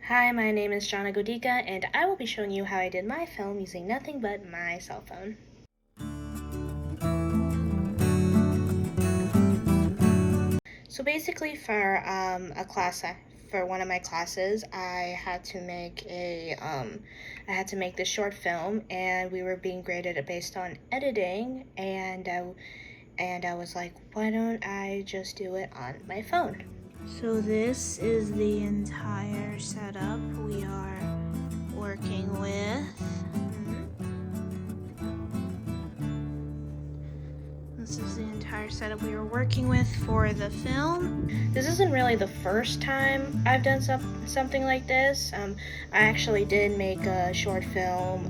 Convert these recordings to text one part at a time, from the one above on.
Hi, my name is Jana Godika, and I will be showing you how I did my film using nothing but my cell phone. So basically, for one of my classes, I had to make this short film, and we were being graded based on editing, and I was like, why don't I just do it on my phone? So this is the entire setup we are working with. This is the entire setup we were working with for the film. This isn't really the first time I've done something like this. I actually did make a short film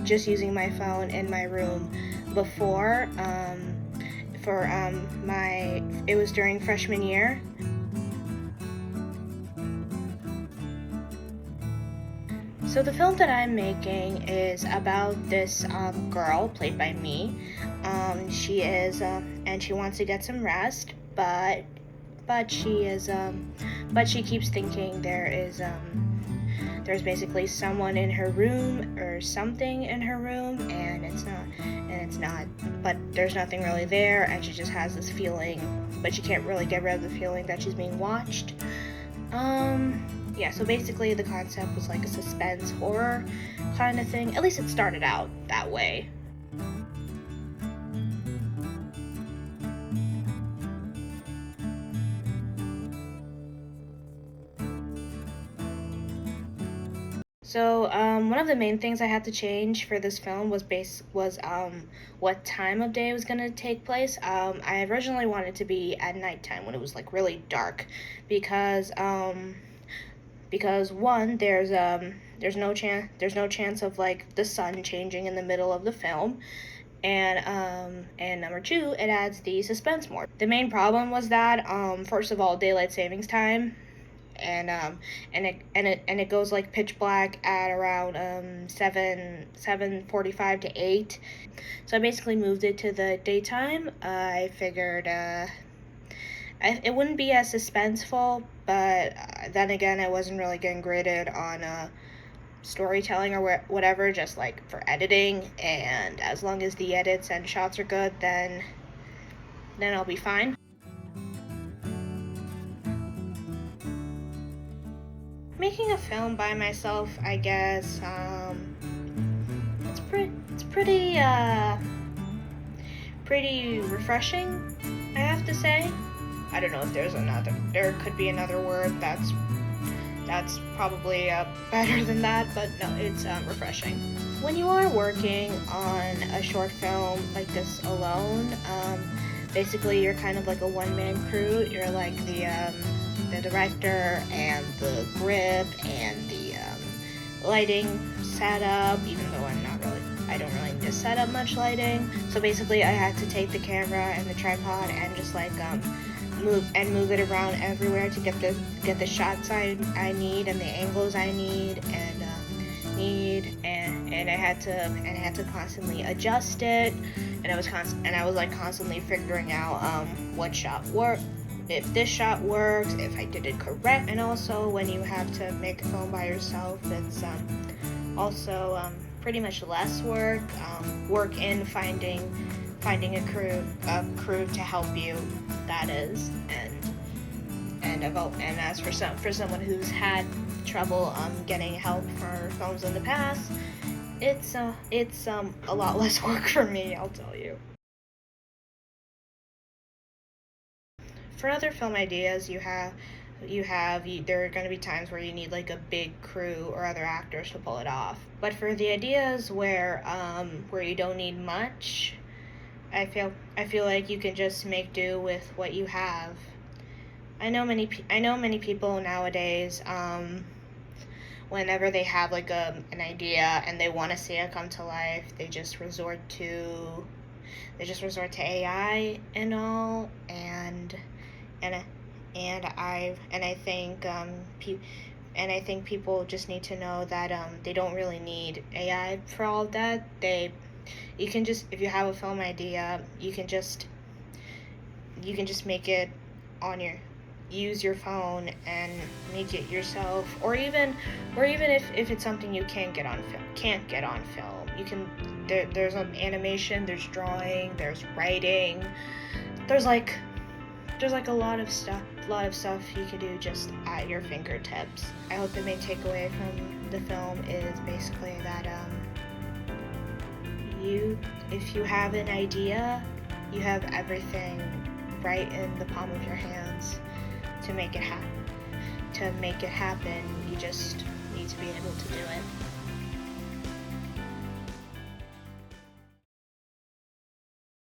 just using my phone in my room before. It was during freshman year. So the film that I'm making is about this girl played by me. And she wants to get some rest, but she keeps thinking there's basically someone in her room or something in her room, and it's not. But there's nothing really there, and she just has this feeling, but she can't really get rid of the feeling that she's being watched. Yeah, so basically the concept was like a suspense horror kind of thing. At least it started out that way. So one of the main things I had to change for this film was what time of day it was gonna take place. I originally wanted it to be at nighttime when it was like really dark, because one there's no chance of like the sun changing in the middle of the film, and number two, it adds the suspense more. The main problem was that first of all, daylight savings time, and it goes like pitch black at around 7:45 to 8. So I basically moved it to the daytime. I figured it wouldn't be as suspenseful, but then again, I wasn't really getting graded on storytelling or whatever, just like for editing. And as long as the edits and shots are good, then I'll be fine. Making a film by myself, I guess, it's pretty refreshing, I have to say. I don't know if there could be another word that's probably better than that, but no, it's refreshing. When you are working on a short film like this alone, basically you're kind of like a one-man crew. You're like the director and the grip and the lighting setup, even though I don't really need to set up much lighting. So basically I had to take the camera and the tripod and just like move it around everywhere to get the shots I need and the angles I need, and I had to constantly adjust it, and I was like constantly figuring out what shot worked, if this shot works, if I did it correct. And also when you have to make a film by yourself, it's also pretty much less work. Work in finding a crew to help you, that is, and as for someone who's had trouble getting help for films in the past, it's a lot less work for me, I'll tell you. For other film ideas, there are going to be times where you need like a big crew or other actors to pull it off. But for the ideas where you don't need much, I feel like you can just make do with what you have. I know many people nowadays, whenever they have like an idea and they want to see it come to life, they just resort to AI and all, and I think people just need to know that they don't really need AI for all of that. You can just, if you have a film idea, you can just make it on your use your phone and make it yourself, or even if it's something you can't get on film, you can there's an animation, there's drawing, there's writing, there's like a lot of stuff you could do just at your fingertips. I hope the main takeaway from the film is basically that if you have an idea, you have everything right in the palm of your hands to make it happen. You just need to be able to do it.